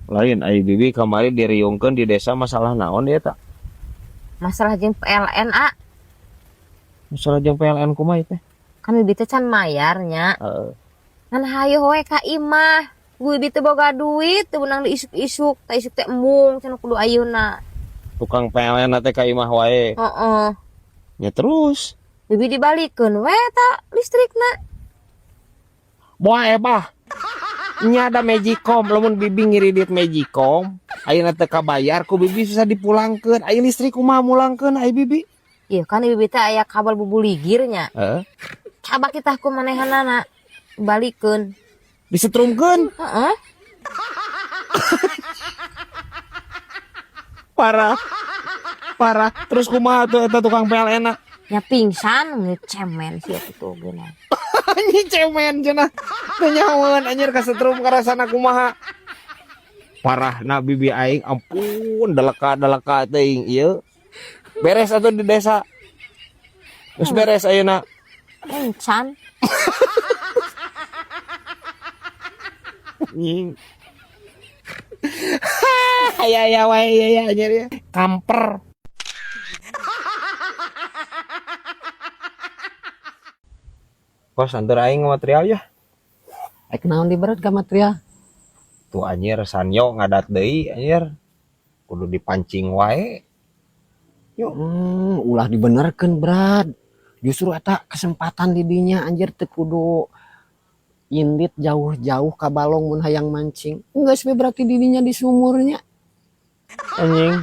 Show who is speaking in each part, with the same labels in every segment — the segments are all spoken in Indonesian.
Speaker 1: Lain ai bibi kamari diriungkeun di desa masalah naon dia tak?
Speaker 2: Masalah jeung PLN
Speaker 1: Masalah jeung PLN kumaha teh?
Speaker 2: kan bibi teh can mayarnya.
Speaker 1: Heeh.
Speaker 2: Kan hayu we ka imah. Bibi teh boga duit teu meunang diisuk-isuk, teh isuk teh embung cenah kudu ayeuna.
Speaker 1: Tukang PLN teh ka imah wae.
Speaker 2: Heeh.
Speaker 1: Nya terus.
Speaker 2: Bibi dibalikeun we ta listrikna.
Speaker 1: Moal ebah. Nya ada Magicom, lamun bibi ngiridit Magicom, ayeuna teu kabayar ku bibi susah dipulangkeun. Aya listrik kumaha mulangkeun ai bibi?
Speaker 2: Iya kan bibi teh aya kabel bubuligirnya.
Speaker 1: Heeh.
Speaker 2: Coba kita ku manehanana balikeun.
Speaker 1: Disetrumkeun.
Speaker 2: Heeh.
Speaker 1: Parah. Parah. Terus kumaha tuh eta tukang PLN-na?
Speaker 2: Nya pingsan ngecemen sia kitu geuna.
Speaker 1: Anjing cemen cenah. Teu nyahoeun anjir kasetrum karasana kumaha. Parahna bibi aing ampun daleka teuing ieu. Beres atuh di desa. Geus beres ayeuna.
Speaker 2: Pingsan.
Speaker 1: Anjing. Aya wae ya anjir ya. Kamper. Kos antar aing material ya.
Speaker 3: Aik naon di berat ka material?
Speaker 1: Tuh anjir sanyo ngadat deui anjir. Kudu dipancing wae.
Speaker 3: Ulah dibenerkeun berat. Justru eta kesempatan di dinya anjir teu kudu indit jauh-jauh ka balong mun hayang mancing. Enggeus we berarti di dinya di sumurnya.
Speaker 1: Anjing.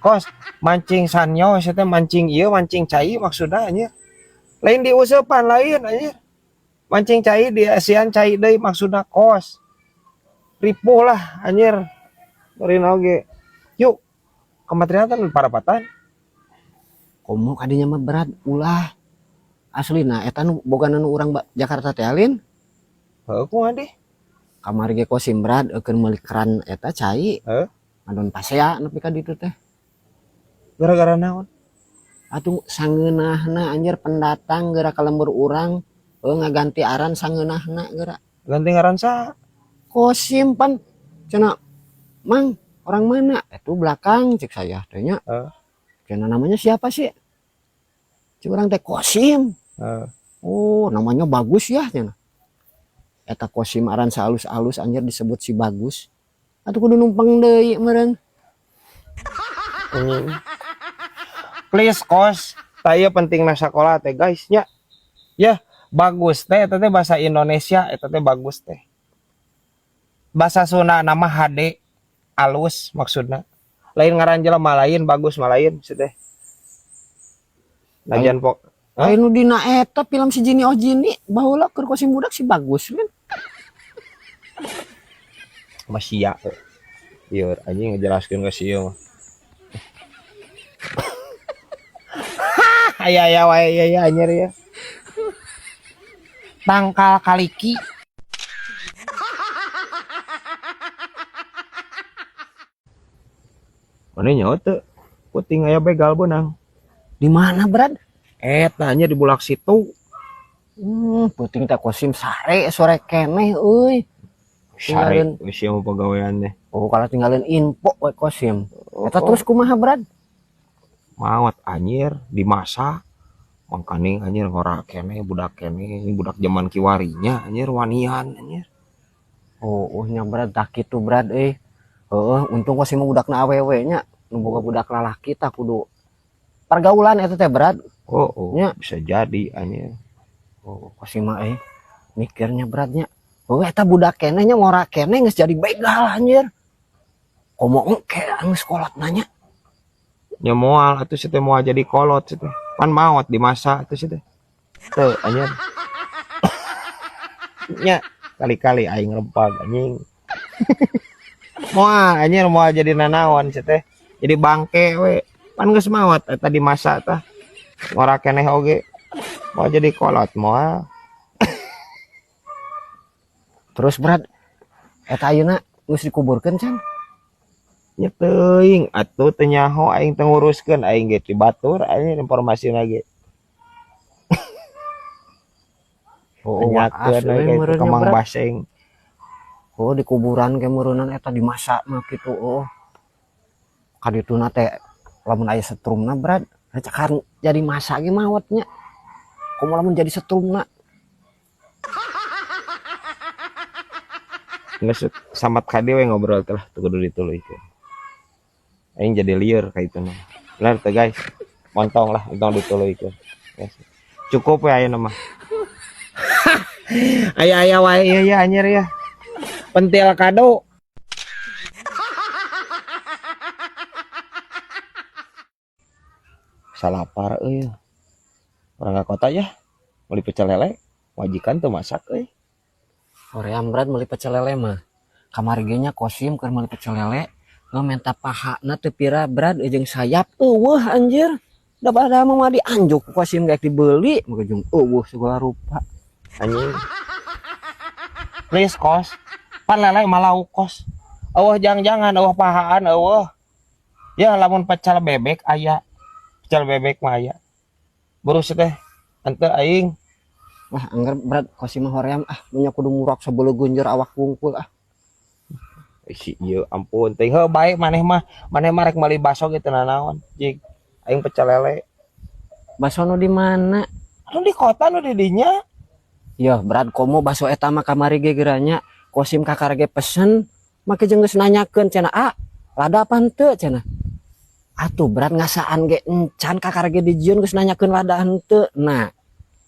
Speaker 1: Kos mancing sanyo saya teh mancing ieu mancing cai maksudna anjir. Lain diusepan lain anjir. Mancing cai di asian cai deui maksudna kos. Ripuh lah anjir. Meureun oge. Yuk. Kementerian parapatan.
Speaker 3: Komo kadinya mah berat ulah. Aslina eta nu boga nu urang Jakarta teh alin.
Speaker 1: Heuh kumaha deh?
Speaker 3: Kamari ge kosim berat eukeun meuli keran eta cai.
Speaker 1: Heuh.
Speaker 3: Ngadon pasea nepi ka ditu teh.
Speaker 1: Gara-gara naon?
Speaker 3: Atuh sangeunahna anjir pendatang geura ka lembur urang ngaganti aran sangeunahna geura.
Speaker 1: Ganti ngaran saha?
Speaker 3: Kosim pan cenah Mang orang mana? Itu belakang cek saya tanya. Cenah namanya siapa sih? Cik orang teh Kosim. Oh namanya bagus ya cenah. Eta Kosim aran salus-alus anjir disebut si bagus. Atuh kudu numpang deui meureun.
Speaker 1: Please kos, taya pentingna sakola teh guys nya. Ya, bagus teh eta teh bahasa Indonesia eta teh bagus teh. Bahasa Sunda nama HD alus maksudna. Lain ngaran jelema lain bagus malain sih teh. Najan pok.
Speaker 3: Lain nu dina eta film si Jini Oh Jini baheula keur Kosim budak si bagus kan.
Speaker 1: Masia. Ieu anjing ngejelaskeun ka si ieu mah. Aya wae ya anjir ya. Tangkal kaliki. Mana nyawa teu? Puting aya begal beunang.
Speaker 3: Di mana berat?
Speaker 1: Eta nya di Bulak Situ.
Speaker 3: Puting teh Kosim sare sore keneh euy.
Speaker 1: Sare geus ieu pagawean teh.
Speaker 3: Oh kalau tinggalin info we Kosim. Eta
Speaker 1: Oh.
Speaker 3: terus kumaha berat?
Speaker 1: Mawat anjir dimasak. Mangkaning anjir ngora keneh budak keneh budak zaman kiwarinya anjir wanian anjir.
Speaker 3: Oh nya berat tak kitu berat euy. Untung Kosim mah budakna awewe nya. Nu boga budak lalaki tah kudu pergaulan eta teh berat.
Speaker 1: Nya bisa jadi anjir.
Speaker 3: Kosim mah mikirnya beratnya. Eta budak keneh nya ngora keneh geus jadi begal anjir. Komo engke geus kolot nanya.
Speaker 1: Nya moal atuh si teh moal jadi kolot si teh. Pan maot di masa atuh si teh. Teu anjir. Nya kali-kali aing lempag anjing. Moal anjir moal jadi nanaon si teh. Jadi bangke we. Pan geus maot eta di masa tah. Ngora keneh oge. Mau jadi kolot moal.
Speaker 3: Terus berat eta ayeuna geus dikuburkeun can?
Speaker 1: Nya teuing atuh teu nyaho aing teu nguruskeun aing ge di batur aing informasi ge. Nyakeun we ke Kemang Baseng.
Speaker 3: Oh di kuburan kemurunan eta dimasak mah gitu. Oh kadituna teh lamun aya setrumna brad kan jadi masak ge mawetnya. Komo lamun jadi setrumna.
Speaker 1: Nges samat kade we ngobrol teh lah tuh kudu dituluykeun. Aing jadi lieur ka itu mah. Benar teh guys. Montong lah entong dituluykeun. Yes. Cukup we ayeuna mah. Aya wae ieu ya anjir ya. Pentil kado. Salapar euy. Orang ka kota ya. Meuli pecel lele, wajikan tuh masak euy.
Speaker 3: Hoream brad meuli pecel lele mah. Kamari ge nya kosim keur meuli pecel lele. Ngamenta pahana teu pira brad jeung sayap eueuh anjir. Da bada mah dianjuk ku kosim geus dibeli maka jeung eueuh segala rupa.
Speaker 1: Anjing. Please kos. Pan lele malau kos. Eueuh jangan eueuh pahaan eueuh. Ya lamun pecel bebek aya. Pecel bebek mah aya. Burus teh henteu aing.
Speaker 3: Wah anggar brad kosim mah hoream nya kudu murak sabeuleuk gunjeur awak wungkul
Speaker 1: Si ieu ampun teh heuh bae maneh mah rek meuli baso gitu nanaon. Jig aing pecel lele.
Speaker 3: Baso nu di mana?
Speaker 1: Anu di kota nu di dinya.
Speaker 3: Ya brad komo baso eta mah kamari ge geranya kosim kakar ge pesen make jeung geus nanyakeun cenah lada apa henteu cenah. Atuh brad ngasaan ge encan kakar ge dijieun geus nanyakeun lada henteu. Nah,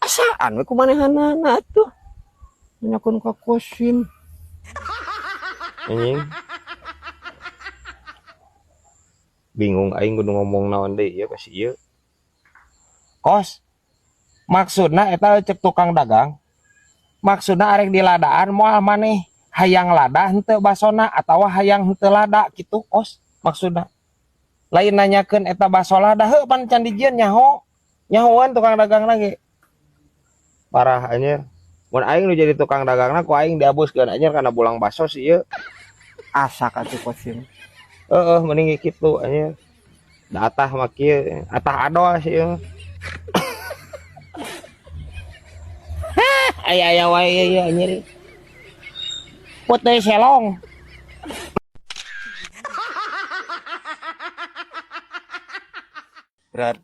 Speaker 3: asaan we kumanehanana atuh. Nanyakeun ka kosim.
Speaker 1: Anjing. Bingung aing kudu ngomong naon deui ya ka si ieu. Kos. Maksudna eta cek tukang dagang. Maksudna arek di ladaan moal maneh hayang lada henteu basona atawa hayang henteu lada kitu kos maksudna. Lain nanyakeun eta baso lada heuh pan can dijieun nyaho. Nyahoan tukang dagang lagi. Parah anjir. Mun aing nu jadi tukang dagangna ku aing diabuskeun anjir kana bulang baso si ieu.
Speaker 3: Asa atuh kosim.
Speaker 1: Heeh mending kitu anjir. Da atah mah kieu, atah adoh si ieu. Aya wae ieu anjir. Putih selong.
Speaker 4: Brad,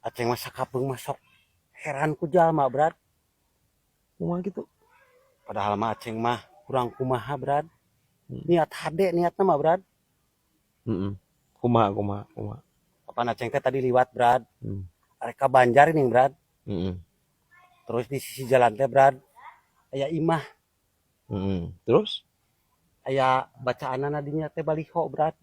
Speaker 4: aceng mah sakapeung masuk heran ku jalma brad.
Speaker 1: Kumaha gitu?
Speaker 4: Padahal mah aceng mah kurang kumaha brad. Niat hade niatna mah brad.
Speaker 1: Heeh. Kumaha.
Speaker 4: Kapan aceng teh tadi liwat brad.
Speaker 1: Hmm.
Speaker 4: Arek ka Banjar nih brad.
Speaker 1: Heeh.
Speaker 4: Terus di sisi jalan teh brad aya imah,
Speaker 1: Heeh. Terus?
Speaker 4: aya bacaanana dinya teh baliho brad.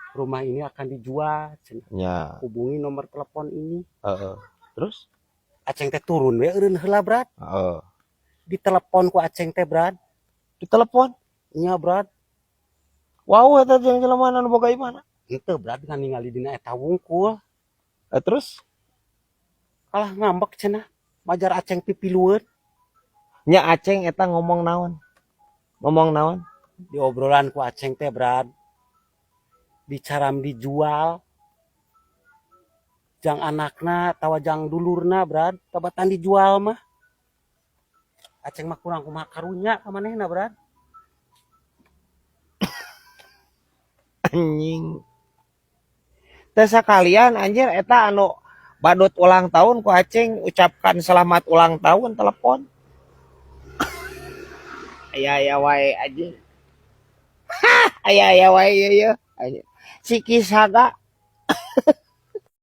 Speaker 4: Rumah ini akan dijual.
Speaker 1: Ya.
Speaker 4: Hubungi nomor telepon ini.
Speaker 1: Terus?
Speaker 4: Aceng teh turun we eureun heula brad. Ditelepon ku aceng teh brad.
Speaker 1: Ditelepon?
Speaker 4: Nya brad.
Speaker 1: Wow, eta jelema anu boga imana?
Speaker 4: Henteu brad ngan ningali dina eta wungkul.
Speaker 1: Terus?
Speaker 4: Kalah ngambek cenah. Majar aceng pipilueun.
Speaker 1: Nya aceng eta ngomong naon?
Speaker 4: Di obrolan ku aceng teh brad. Dicaram dijual. Jang anakna tawa jang dulurna brad. Tabatan dijual mah. Aceng mah kurang kumaha karunya ka manehna brad.
Speaker 1: Anjing. Teh sakalian anjir eta anu badut ulang tahun ku aceng ucapkan selamat ulang tahun telepon. Aya wae anjing. Aya wae ieu. Si Kisaga